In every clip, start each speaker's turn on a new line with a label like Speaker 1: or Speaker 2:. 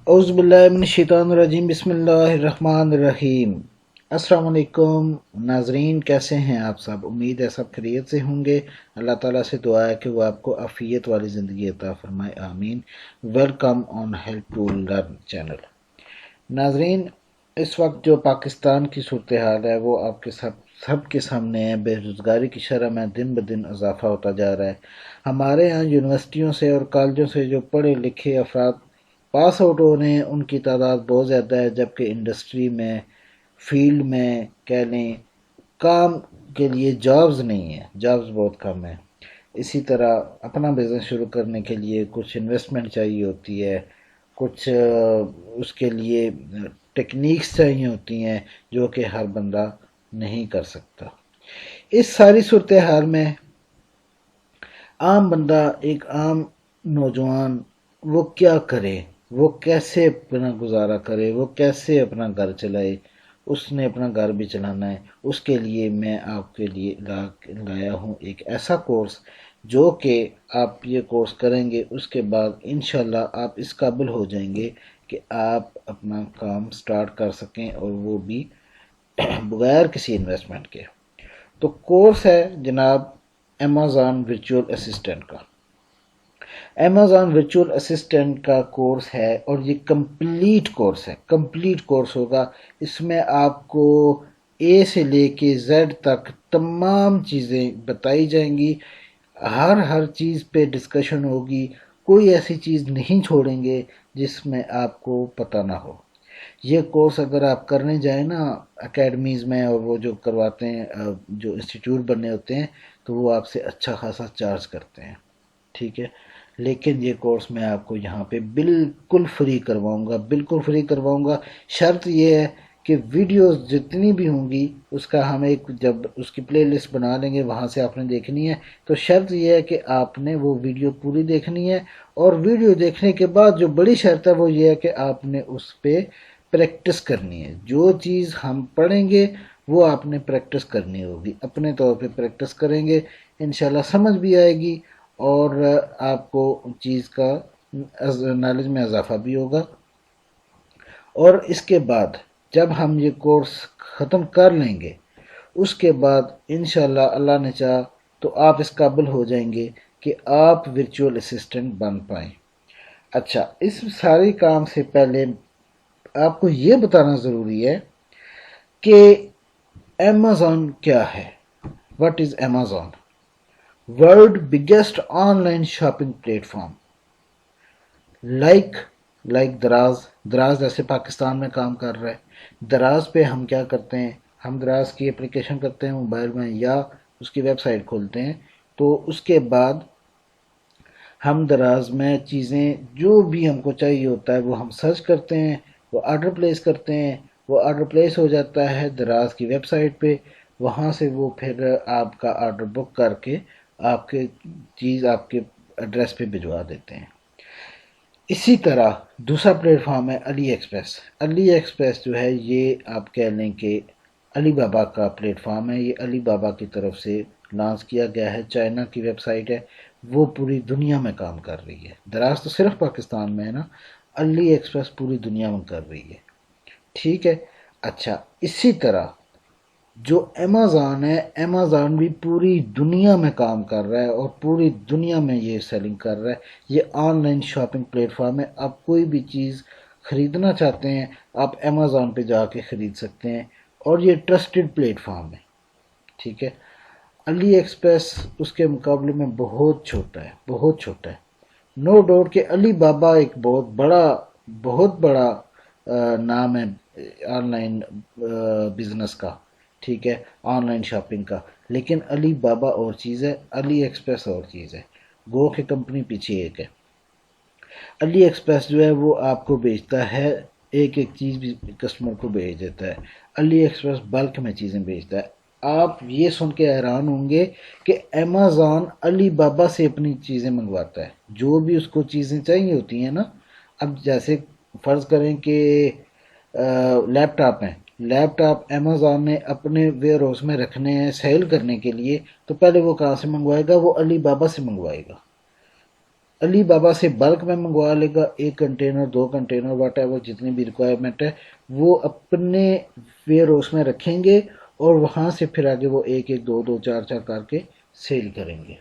Speaker 1: اعوذ باللہ من الشیطان الرجیم، بسم اللہ الرحمن الرحیم۔ السلام علیکم ناظرین، کیسے ہیں آپ سب؟ امید ہے سب خیریت سے ہوں گے۔ اللہ تعالیٰ سے دعا ہے کہ وہ آپ کو عافیت والی زندگی عطا فرمائے، آمین۔ Welcome on help to learn channel. ناظرین، اس وقت جو پاکستان کی صورتحال ہے وہ آپ کے سب کے سامنے ہے۔ بے روزگاری کی شرح میں دن بدن اضافہ ہوتا جا رہا ہے۔ ہمارے ہاں یونیورسٹیوں سے اور کالجوں سے جو پڑھے لکھے افراد پاس آؤٹ ہو رہے ہیں ان کی تعداد بہت زیادہ ہے، جبکہ انڈسٹری میں، فیلڈ میں کہہ لیں، کام کے لیے جابز نہیں ہیں، جابز بہت کم ہیں۔ اسی طرح اپنا بزنس شروع کرنے کے لیے کچھ انویسٹمنٹ چاہیے ہوتی ہے، کچھ اس کے لیے ٹیکنیکس چاہیے ہوتی ہیں جو کہ ہر بندہ نہیں کر سکتا۔ اس ساری صورتحال میں عام بندہ، ایک عام نوجوان، وہ کیا کرے؟ وہ کیسے اپنا گزارا کرے؟ وہ کیسے اپنا گھر چلائے؟ اس نے اپنا گھر بھی چلانا ہے۔ اس کے لیے میں آپ کے لیے لایا ہوں ایک ایسا کورس جو کہ آپ یہ کورس کریں گے، اس کے بعد انشاءاللہ آپ اس قابل ہو جائیں گے کہ آپ اپنا کام سٹارٹ کر سکیں، اور وہ بھی بغیر کسی انویسٹمنٹ کے۔ تو کورس ہے جناب امیزون ورچوئل اسسٹنٹ کا۔ امیزون ورچوئل اسسٹنٹ کا کورس ہے، اور یہ کمپلیٹ کورس ہے، کمپلیٹ کورس ہوگا۔ اس میں آپ کو اے سے لے کے زیڈ تک تمام چیزیں بتائی جائیں گی، ہر چیز پہ ڈسکشن ہوگی، کوئی ایسی چیز نہیں چھوڑیں گے جس میں آپ کو پتہ نہ ہو۔ یہ کورس اگر آپ کرنے جائیں نا اکیڈمیز میں، اور وہ جو کرواتے ہیں، جو انسٹیٹیوٹ بنے ہوتے ہیں، تو وہ آپ سے اچھا خاصا چارج کرتے ہیں، ٹھیک ہے۔ لیکن یہ کورس میں آپ کو یہاں پہ بالکل فری کرواؤں گا، بالکل فری کرواؤں گا۔ شرط یہ ہے کہ ویڈیوز جتنی بھی ہوں گی اس کا ہم ایک جب اس کی پلے لسٹ بنا لیں گے، وہاں سے آپ نے دیکھنی ہے۔ تو شرط یہ ہے کہ آپ نے وہ ویڈیو پوری دیکھنی ہے، اور ویڈیو دیکھنے کے بعد جو بڑی شرط ہے وہ یہ ہے کہ آپ نے اس پہ پریکٹس کرنی ہے۔ جو چیز ہم پڑھیں گے وہ آپ نے پریکٹس کرنی ہوگی، اپنے طور پہ پریکٹس کریں گے، انشاءاللہ سمجھ بھی آئے گی، اور آپ کو چیز کا نالج میں اضافہ بھی ہوگا۔ اور اس کے بعد جب ہم یہ کورس ختم کر لیں گے، اس کے بعد انشاءاللہ اللہ نے چاہا تو آپ اس قابل ہو جائیں گے کہ آپ ورچوئل اسسٹنٹ بن پائیں۔ اچھا، اس سارے کام سے پہلے آپ کو یہ بتانا ضروری ہے کہ امیزون کیا ہے۔ What is Amazon? World biggest on line shopping plate form. Like دراز جیسے پاکستان میں کام کر رہا ہے، دراز پہ ہم کیا کرتے ہیں؟ ہم دراز کی اپلیکیشن کرتے ہیں موبائل میں، یا اس کی ویب سائٹ کھولتے ہیں، تو اس کے بعد ہم دراز میں چیزیں جو بھی ہم کو چاہیے ہوتا ہے وہ ہم سرچ کرتے ہیں، وہ آرڈر پلیس کرتے ہیں، وہ آرڈر پلیس ہو جاتا ہے دراز کی ویب سائٹ پہ، وہاں سے وہ پھر آپ کا آرڈر بک کر کے آپ کے چیز آپ کے ایڈریس پہ بھجوا دیتے ہیں۔ اسی طرح دوسرا پلیٹ فارم ہے علی ایکسپریس۔ علی ایکسپریس جو ہے یہ آپ کہہ لیں کہ علی بابا کا پلیٹ فارم ہے۔ یہ علی بابا کی طرف سے لانچ کیا گیا ہے، چائنا کی ویب سائٹ ہے، وہ پوری دنیا میں کام کر رہی ہے۔ دراز تو صرف پاکستان میں ہے نا، علی ایکسپریس پوری دنیا میں کر رہی ہے، ٹھیک ہے۔ اچھا، اسی طرح جو امیزون ہے، امیزون بھی پوری دنیا میں کام کر رہا ہے، اور پوری دنیا میں یہ سیلنگ کر رہا ہے۔ یہ on line shopping plate form ہے۔ آپ کوئی بھی چیز خریدنا چاہتے ہیں آپ امیزون پہ جا کے خرید سکتے ہیں، اور یہ ٹرسٹڈ پلیٹ فارم ہے، ٹھیک ہے۔ علی ایکسپریس اس کے مقابلے میں بہت چھوٹا ہے، بہت چھوٹا ہے۔ نو ڈاؤٹ کہ علی بابا ایک بہت بڑا نام ہے آن لائن بزنس کا، ٹھیک ہے، آن لائن شاپنگ کا، لیکن علی بابا اور چیز ہے، علی ایکسپریس اور چیز ہے۔ گو کہ کمپنی پیچھے ایک ہے۔ علی ایکسپریس جو ہے وہ آپ کو بیچتا ہے، ایک چیز بھی کسٹمر کو بھیج دیتا ہے۔ علی ایکسپریس بلک میں چیزیں بیچتا ہے۔ آپ یہ سن کے حیران ہوں گے کہ امیزون علی بابا سے اپنی چیزیں منگواتا ہے، جو بھی اس کو چیزیں چاہیے ہوتی ہیں نا۔ اب جیسے فرض کریں کہ لیپ ٹاپ ہیں، لیپ ٹاپ امیزون نے اپنے ویئر ہاؤس میں رکھنے ہیں سیل کرنے کے لیے، تو پہلے وہ کہاں سے منگوائے گا؟ وہ علی بابا سے منگوائے گا۔ علی بابا سے بلک میں منگوا لے گا، 1 کنٹینر 2 کنٹینر واٹ ایور جتنی بھی ریکوائرمنٹ ہے وہ اپنے ویئر ہاؤس میں رکھیں گے، اور وہاں سے پھر آگے وہ 1 1 2 2 4 4 کر کے سیل کریں گے۔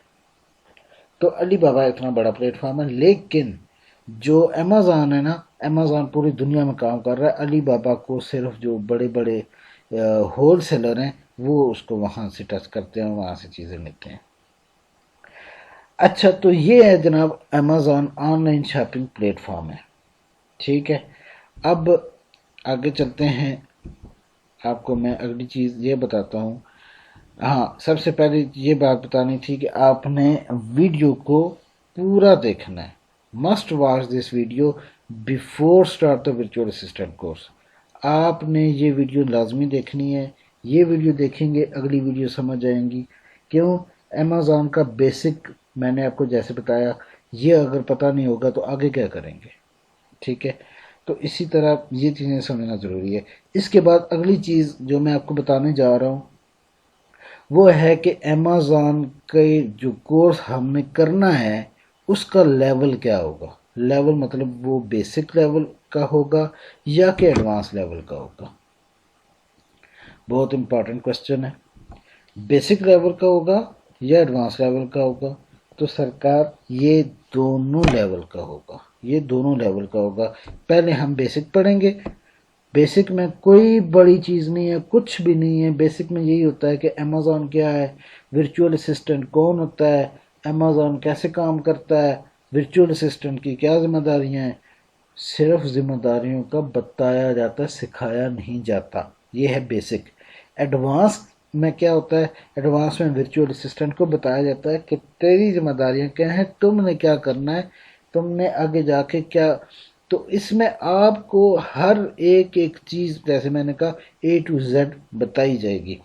Speaker 1: تو علی بابا اتنا بڑا پلیٹ فارم ہے، لیکن جو امیزون ہے نا، امیزون پوری دنیا میں کام کر رہا ہے، علی بابا کو صرف جو بڑے بڑے ہول سیلر ہیں وہ اس کو وہاں سے ٹچ کرتے ہیں، وہاں سے چیزیں لیتے ہیں۔ اچھا، تو یہ ہے جناب Amazon on line shopping plate form ہے، ٹھیک ہے۔ اب آگے چلتے ہیں، آپ کو میں اگلی چیز یہ بتاتا ہوں۔ ہاں، سب سے پہلے یہ بات بتانی تھی کہ آپ نے ویڈیو کو پورا دیکھنا ہے، must watch this video before start the virtual assistant course. آپ نے یہ ویڈیو لازمی دیکھنی ہے، یہ ویڈیو دیکھیں گے اگلی ویڈیو سمجھ آئیں گی۔ کیوں؟ امیزون کا بیسک میں نے آپ کو جیسے بتایا، یہ اگر پتہ نہیں ہوگا تو آگے کیا کریں گے، ٹھیک ہے۔ تو اسی طرح یہ چیزیں سمجھنا ضروری ہے۔ اس کے بعد اگلی چیز جو میں آپ کو بتانے جا رہا ہوں وہ ہے کہ امیزون کے جو کورس ہم نے کرنا ہے اس کا لیول کیا ہوگا۔ لیول مطلب وہ بیسک لیول کا ہوگا یا کہ ایڈوانس لیول کا ہوگا۔ بہت امپورٹنٹ کوشچن ہے، بیسک لیول کا ہوگا یا ایڈوانس لیول کا ہوگا؟ تو سرکار یہ دونوں لیول کا ہوگا، یہ دونوں لیول کا ہوگا۔ پہلے ہم بیسک پڑھیں گے، بیسک میں کوئی بڑی چیز نہیں ہے، کچھ بھی نہیں ہے۔ بیسک میں یہی ہوتا ہے کہ امیزون کیا ہے، ورچوئل اسسٹنٹ کون ہوتا ہے، امیزون کیسے کام کرتا ہے، ورچوئل اسسٹنٹ کی کیا ذمہ داریاں ہیں۔ صرف ذمہ داریوں کا بتایا جاتا ہے، سکھایا نہیں جاتا، یہ ہے بیسک۔ ایڈوانس میں کیا ہوتا ہے؟ ایڈوانس میں ورچوئل اسسٹنٹ کو بتایا جاتا ہے کہ تیری ذمہ داریاں کیا ہیں، تم نے کیا کرنا ہے، تم نے آگے جا کے کیا۔ تو اس میں آپ کو ہر ایک چیز جیسے میں نے کہا A to Z بتائی جائے گی۔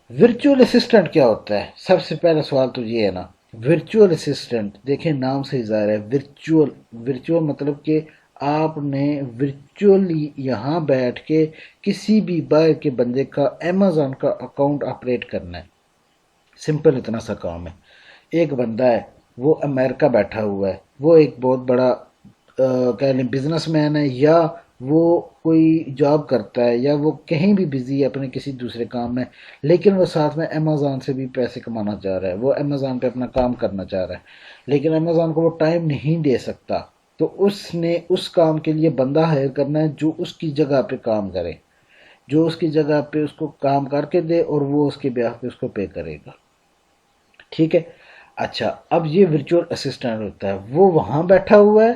Speaker 1: ورچوئل اسسٹنٹ کیا ہوتا ہے؟ سب سے پہلا سوال تو یہ ہے نا، ورچوئل اسسٹنٹ دیکھیں نام سے ہی ظاہر ہے، ورچوئل مطلب کہ آپ نے ورچوئلی یہاں بیٹھ کے کسی بھی باہر کے بندے کا امیزون کا اکاؤنٹ آپریٹ کرنا ہے۔ سمپل اتنا سا کام ہے۔ ایک بندہ ہے وہ امریکہ بیٹھا ہوا ہے، وہ ایک بہت بڑا کہہ لیں بزنس مین ہے، یا وہ کوئی جاب کرتا ہے، یا وہ کہیں بھی بزی ہے اپنے کسی دوسرے کام میں، لیکن وہ ساتھ میں امیزون سے بھی پیسے کمانا چاہ رہا ہے، وہ امیزون پہ اپنا کام کرنا چاہ رہا ہے، لیکن امیزون کو وہ ٹائم نہیں دے سکتا۔ تو اس نے اس کام کے لیے بندہ ہائر کرنا ہے جو اس کی جگہ پہ کام کرے، جو اس کی جگہ پہ اس کو کام کر کے دے اور وہ اس کے بیاہ پہ اس کو پے کرے گا، ٹھیک ہے۔ اچھا، اب یہ ورچوئل اسسٹنٹ ہوتا ہے، وہ وہاں بیٹھا ہوا ہے،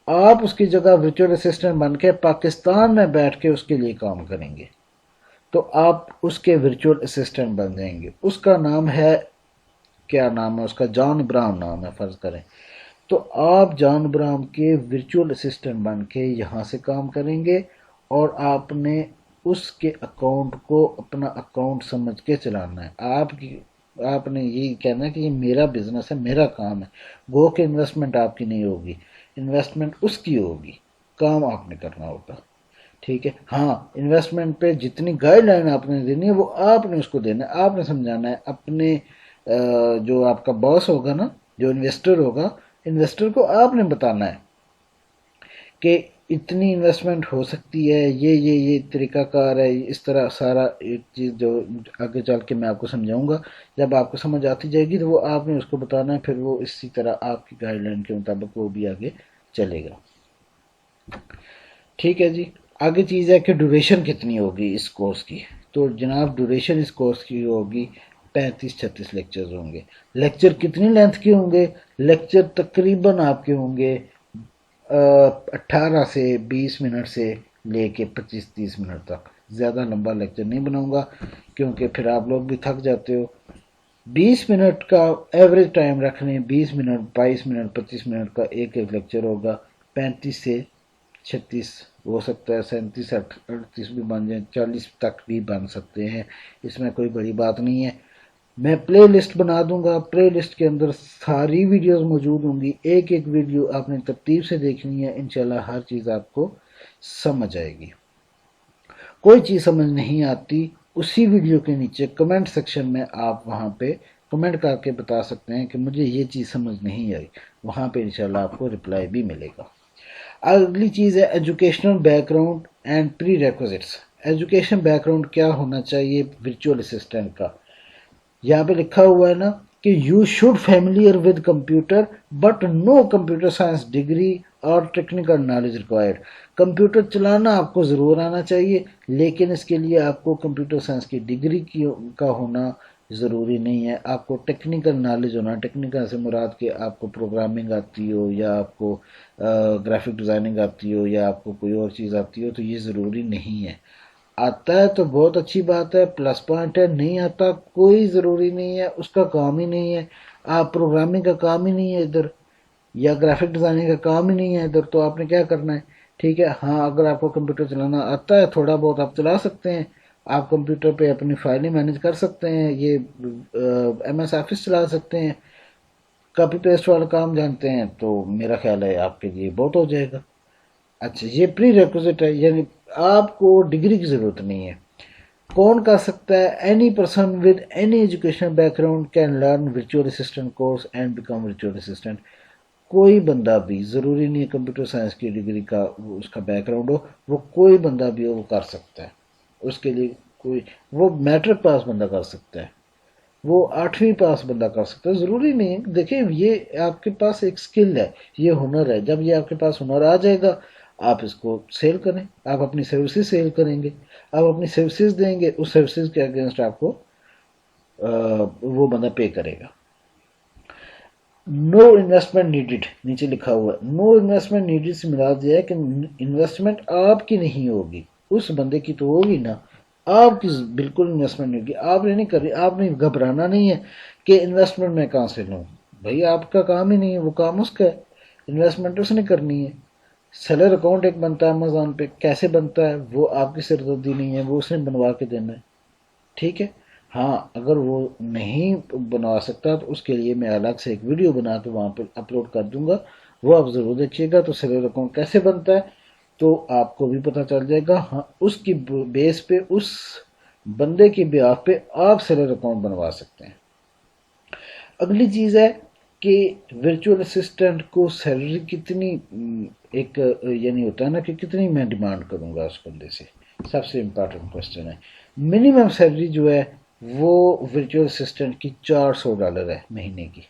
Speaker 1: آپ اس کی جگہ ورچوئل اسسٹنٹ بن کے پاکستان میں بیٹھ کے اس کے لیے کام کریں گے، تو آپ اس کے ورچوئل اسسٹنٹ بن جائیں گے۔ اس کا نام ہے، کیا نام ہے اس کا؟ جان ابراہم نام ہے فرض کریں، تو آپ جان ابراہم کے ورچوئل اسسٹنٹ بن کے یہاں سے کام کریں گے، اور آپ نے اس کے اکاؤنٹ کو اپنا اکاؤنٹ سمجھ کے چلانا ہے۔ آپ نے یہ کہنا ہے کہ یہ میرا بزنس ہے، میرا کام ہے، گو کہ انویسٹمنٹ آپ کی نہیں ہوگی، انویسٹمنٹ اس کی ہوگی، کام آپ نے کرنا ہوگا، ٹھیک ہے۔ ہاں، انویسٹمنٹ پہ جتنی گائیڈ لائن آپ نے دینی ہے وہ آپ نے اس کو دینا ہے، آپ نے سمجھانا ہے اپنے جو آپ کا باس ہوگا نا، جو انویسٹر ہوگا، انویسٹر کو آپ نے بتانا ہے کہ اتنی انویسٹمنٹ ہو سکتی ہے، یہ طریقہ کار ہے، اس طرح سارا ایک چیز جو آگے چل کے میں آپ کو سمجھاؤں گا، جب آپ کو سمجھ آتی جائے گی تو وہ آپ نے اس کو بتانا ہے، پھر وہ اسی طرح آپ کی گائیڈ لائن کے مطابق وہ بھی آگے چلے گا، ٹھیک ہے جی۔ آگے چیز ہے کہ ڈیوریشن کتنی ہوگی اس کورس کی؟ تو جناب ڈیوریشن اس کورس کی ہوگی 35-36 لیکچرز ہوں گے۔ لیکچر کتنی لینتھ کے ہوں گے؟ لیکچر تقریباً آپ کے ہوں گے 18 سے 20 منٹ سے لے کے 25-30 منٹ تک۔ زیادہ لمبا لیکچر نہیں بناؤں گا کیونکہ پھر آپ لوگ بھی تھک جاتے ہو۔ 20 منٹ کا ایوریج ٹائم رکھ لیں، 20 منٹ 22 منٹ 25 منٹ کا ایک لیکچر ہوگا۔ 35 سے 36 ہو سکتا ہے، 37 38 بھی بن جائیں، 40 تک بھی بن سکتے ہیں، اس میں کوئی بڑی بات نہیں ہے۔ میں پلے لسٹ بنا دوں گا، پلے لسٹ کے اندر ساری ویڈیوز موجود ہوں گی، ایک ویڈیو آپ نے ترتیب سے دیکھنی ہے، انشاءاللہ ہر چیز آپ کو سمجھ آئے گی۔ کوئی چیز سمجھ نہیں آتی اسی ویڈیو کے نیچے کمنٹ سیکشن میں آپ وہاں پہ کمنٹ کر کے بتا سکتے ہیں کہ مجھے یہ چیز سمجھ نہیں آئی، وہاں پہ انشاءاللہ آپ کو رپلائی بھی ملے گا۔ اگلی چیز ہے educational background and prerequisites. Education background کیا ہونا چاہیے ورچوئل اسسٹنٹ کا؟ یہاں پہ لکھا ہوا ہے نا کہ you should familiar with computer but no computer science degree اور ٹیکنیکل نالج ریکوائرڈ۔ کمپیوٹر چلانا آپ کو ضرور آنا چاہیے، لیکن اس کے لیے آپ کو کمپیوٹر سائنس کی ڈگری کا ہونا ضروری نہیں ہے۔ آپ کو ٹیکنیکل نالج ہونا، ٹیکنیکل سے مراد کہ آپ کو پروگرامنگ آتی ہو یا آپ کو گرافک ڈیزائننگ آتی ہو یا آپ کو کوئی اور چیز آتی ہو، تو یہ ضروری نہیں ہے۔ آتا ہے تو بہت اچھی بات ہے، پلس پوائنٹ ہے، نہیں آتا کوئی ضروری نہیں ہے، اس کا کام ہی نہیں ہے۔ آپ پروگرامنگ کا کام ہی نہیں ہے ادھر، یا گرافک ڈیزائننگ کا کام ہی نہیں ہے ادھر، تو آپ نے کیا کرنا ہے؟ ٹھیک ہے، ہاں اگر آپ کو کمپیوٹر چلانا آتا ہے، تھوڑا بہت آپ چلا سکتے ہیں، آپ کمپیوٹر پہ اپنی فائلیں مینیج کر سکتے ہیں، یہ ایم ایس آفس چلا سکتے ہیں، کاپی پیسٹ والا کام جانتے ہیں، تو میرا خیال ہے آپ کے لیے بہت ہو جائے گا۔ اچھا، یہ پری ریکوزٹ ہے، یعنی آپ کو ڈگری کی ضرورت نہیں ہے۔ کون کر سکتا ہے؟ Any person with any educational back ground can learn virtual assistant course and become virtual assistant. کوئی بندہ بھی، ضروری نہیں ہے کمپیوٹر سائنس کی ڈگری کا اس کا بیک گراؤنڈ ہو، وہ کوئی بندہ بھی ہو وہ کر سکتا ہے۔ اس کے لیے کوئی، وہ میٹرک پاس بندہ کر سکتا ہے، وہ 8ویں پاس بندہ کر سکتا ہے، ضروری نہیں ہے۔ دیکھیں، یہ آپ کے پاس ایک سکل ہے، یہ ہنر ہے، جب یہ آپ کے پاس ہنر آ جائے گا آپ اس کو سیل کریں، آپ اپنی سروسز سیل کریں گے، آپ اپنی سروسز دیں گے، اس سروسز کے اگینسٹ آپ کو وہ بندہ پے کرے گا۔ نو انویسٹمنٹ نیڈڈ، نیچے لکھا ہوا ہے نو انویسٹمنٹ نیڈڈ سے مراد یہ ہے کہ انویسٹمنٹ آپ کی نہیں ہوگی، اس بندے کی تو ہوگی نا، آپ کی بالکل انویسٹمنٹ نہیں ہوگی، آپ نے نہیں کری، آپ نے گھبرانا نہیں ہے کہ انویسٹمنٹ میں کہاں سے لوں، بھائی آپ کا کام ہی نہیں ہے، وہ کام اس کا ہے، انویسٹمنٹ اس نے کرنی ہے۔ سیلر اکاؤنٹ ایک بنتا ہے امیزون پہ، کیسے بنتا ہے وہ آپ کی سردردی نہیں ہے، وہ اس نے بنوا کے دینا ہے، ٹھیک ہے۔ ہاں اگر وہ نہیں بنوا سکتا تو اس کے لیے میں الگ سے ایک ویڈیو بنا کے وہاں پہ اپلوڈ کر دوں گا، وہ آپ ضرور دیکھیے گا۔ تو سیلر اکاؤنٹ کیسے بنتا ہے تو آپ کو بھی پتہ چل جائے گا، ہاں اس کی بیس پہ، اس بندے کی بیاف پہ آپ سیلر اکاؤنٹ بنوا سکتے ہیں۔ اگلی چیز ہے کہ ورچوئل اسسٹنٹ کو سیلری کتنی، ایک یعنی ہوتا ہے نا کہ کتنی میں ڈیمانڈ کروں گا اس بندے سے، سب سے امپورٹنٹ کوشچن ہے۔ منیمم سیلری جو ہے وہ ورچوئل اسسٹنٹ کی $400 ہے مہینے کی،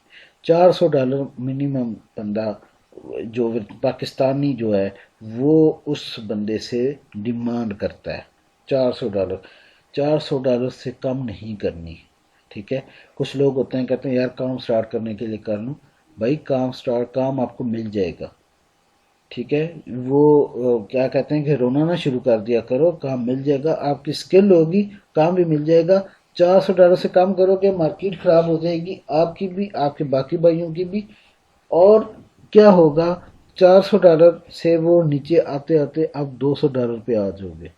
Speaker 1: $400 منیمم بندہ جو پاکستانی جو ہے وہ اس بندے سے ڈیمانڈ کرتا ہے، $400، $400 سے کم نہیں کرنی، ٹھیک ہے۔ کچھ لوگ ہوتے ہیں کہتے ہیں یار کام سٹارٹ کرنے کے لیے کر لوں، بھائی کام آپ کو مل جائے گا، ٹھیک ہے۔ وہ کیا کہتے ہیں کہ رونا نہ شروع کر دیا کرو، کام مل جائے گا، آپ کی سکل ہوگی کام بھی مل جائے گا۔ $400 سے کم کرو گے مارکیٹ خراب ہو جائے گی، آپ کی بھی، آپ کے باقی بھائیوں کی بھی، اور کیا ہوگا $400 سے وہ نیچے آتے آتے اب $200 پہ آ جاؤ گے،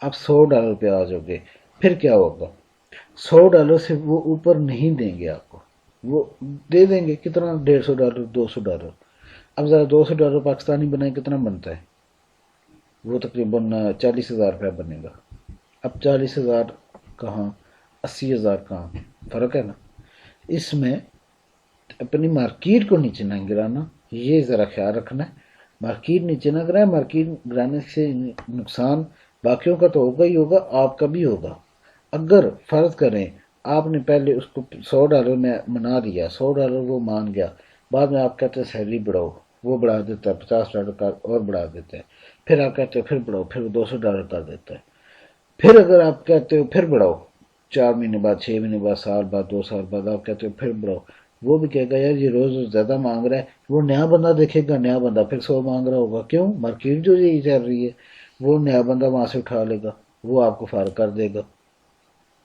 Speaker 1: اب $100 پہ آ جاؤ گے، پھر کیا ہوگا؟ $100 سے وہ اوپر نہیں دیں گے آپ کو، وہ دے دیں گے کتنا، $150، $200۔ اب ذرا $200 پاکستانی بنائے کتنا بنتا ہے؟ وہ تقریباً 40,000 روپیہ بنے گا۔ اب 40,000 کہاں، 80,000 کہاں، فرق ہے نا۔ اس میں اپنی مارکیٹ کو نیچے نہ گرانا، یہ ذرا خیال رکھنا ہے، مارکیٹ نیچے نہ گرائے، مارکیٹ گرانے سے نقصان باقیوں کا تو ہوگا ہی ہوگا، آپ کا بھی ہوگا۔ اگر فرض کریں آپ نے پہلے اس کو $100 میں منا دیا، $100 وہ مان گیا، بعد میں آپ کہتے ہیں سیلری بڑھاؤ، وہ بڑھا دیتا ہے $50 کا اور بڑھا دیتا ہے، پھر آپ کہتے ہیں پھر بڑھاؤ، پھر وہ $200 کر دیتا ہے، پھر اگر آپ کہتے ہو پھر بڑھاؤ، 4 مہینے بعد، 6 مہینے بعد، سال بعد، 2 سال بعد آپ کہتے ہو پھر بڑھاؤ، وہ بھی کہے گا یار یہ روز زیادہ مانگ رہا ہے، وہ نیا بندہ دیکھے گا، نیا بندہ پھر 100 مانگ رہا ہوگا، کیوں؟ مارکیٹ جو یہی چل رہی ہے، وہ نیا بندہ وہاں سے اٹھا لے گا، وہ آپ کو فارغ کر دے گا،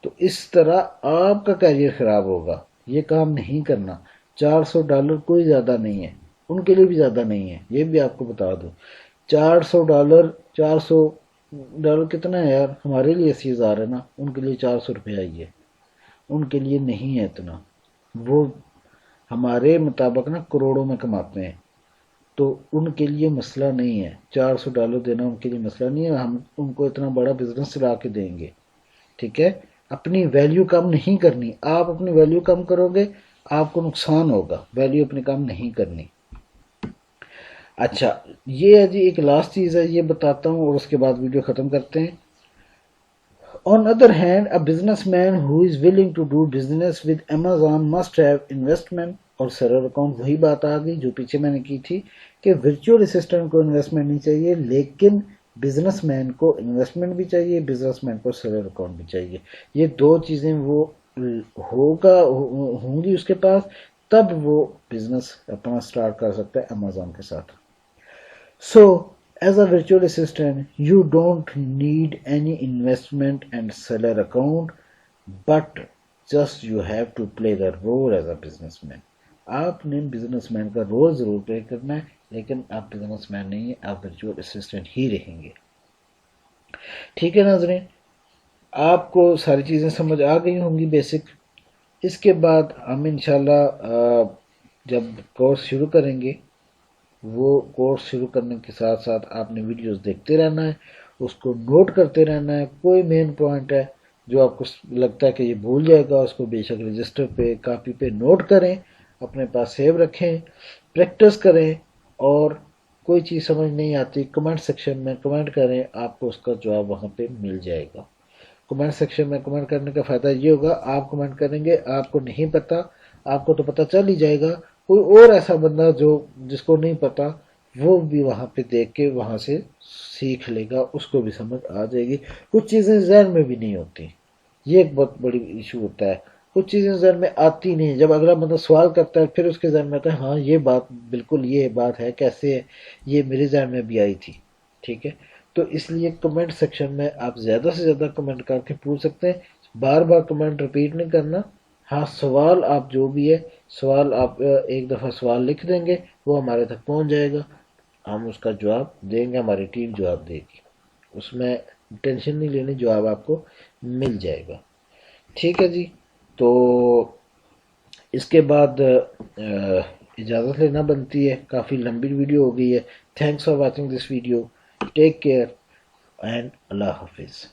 Speaker 1: تو اس طرح آپ کا کیریئر خراب ہوگا۔ یہ کام نہیں کرنا۔ $400 کوئی زیادہ نہیں ہے، ان کے لیے بھی زیادہ نہیں ہے، یہ بھی آپ کو بتا دو۔ $400 کتنا ہے یار، ہمارے لیے 80,000 ہے نا، ان کے لیے $400 ہی ہے، ان کے لیے نہیں ہے اتنا، وہ ہمارے مطابق نا کروڑوں میں کماتے ہیں، تو ان کے لیے مسئلہ نہیں ہے، $400 دینا ان کے لیے مسئلہ نہیں ہے، ہم ان کو اتنا بڑا بزنس چلا کے دیں گے، ٹھیک ہے۔ اپنی ویلیو کم نہیں کرنی، آپ اپنی ویلیو کم کرو گے آپ کو نقصان ہوگا، ویلیو اپنی کم نہیں کرنی۔ اچھا، یہ ہے جی ایک لاسٹ چیز ہے، یہ بتاتا ہوں اور اس کے بعد ویڈیو ختم کرتے ہیں. On other hand, a businessman who is willing to do business with Amazon must have investment اور سرور اکاؤنٹ. وہی بات آ گئی جو پیچھے میں نے کی تھی کہ ورچوئل اسسٹنٹ کو انویسٹمنٹ نہیں چاہیے، لیکن بزنس مین کو انویسٹمنٹ بھی چاہیے، بزنس مین کو سرور اکاؤنٹ بھی چاہیے. یہ دو چیزیں وہ ہوں گی اس کے پاس، تب وہ بزنس اپنا سٹارٹ کر سکتا ہے امیزون کے ساتھ. So, as a virtual assistant, you don't need any investment and seller account, but just you have to play the role as a businessman. آپ نے بزنس مین کا رول ضرور پلے کرنا ہے، لیکن آپ بزنس مین نہیں ہیں، آپ ورچوئل اسسٹنٹ ہی رہیں گے. ٹھیک ہے ناظرین، آپ کو ساری چیزیں سمجھ آ گئی ہوں گی بیسک. اس کے بعد ہم انشاءاللہ جب کورس شروع کریں گے، وہ کورس شروع کرنے کے ساتھ ساتھ آپ نے ویڈیوز دیکھتے رہنا ہے، اس کو نوٹ کرتے رہنا ہے. کوئی مین پوائنٹ ہے جو آپ کو لگتا ہے کہ یہ بھول جائے گا، اس کو بے شک رجسٹر پہ کاپی پہ نوٹ کریں، اپنے پاس سیو رکھیں، پریکٹس کریں، اور کوئی چیز سمجھ نہیں آتی کمنٹ سیکشن میں کمنٹ کریں، آپ کو اس کا جواب وہاں پہ مل جائے گا. کمنٹ سیکشن میں کمنٹ کرنے کا فائدہ یہ ہوگا، آپ کمنٹ کریں گے، آپ کو نہیں پتا، آپ کو تو پتہ چل ہی جائے گا، کوئی اور ایسا بندہ جس کو نہیں پتا وہ بھی وہاں پہ دیکھ کے وہاں سے سیکھ لے گا، اس کو بھی سمجھ آ جائے گی. کچھ چیزیں ذہن میں بھی نہیں ہوتی، یہ ایک بہت بڑی ایشو ہوتا ہے. کچھ چیزیں ذہن میں آتی نہیں، جب اگلا بندہ سوال کرتا ہے پھر اس کے ذہن میں آتا ہے ہاں یہ بات بالکل، یہ بات ہے، کیسے ہے، یہ میرے ذہن میں بھی آئی تھی. ٹھیک ہے، تو اس لیے کمنٹ سیکشن میں آپ زیادہ سے زیادہ کمنٹ کر کے پوچھ سکتے ہیں، بار بار کمنٹ ریپیٹ نہیں کرنا. ہاں سوال آپ جو بھی ہے، سوال آپ ایک دفعہ سوال لکھ دیں گے، وہ ہمارے تک پہنچ جائے گا، ہم اس کا جواب دیں گے، ہماری ٹیم جواب دے گی، اس میں ٹینشن نہیں لینی، جواب آپ کو مل جائے گا. ٹھیک ہے جی، تو اس کے بعد اجازت لینا بنتی ہے، کافی لمبی ویڈیو ہو گئی ہے. Thanks for watching this video, take care and اللہ حافظ.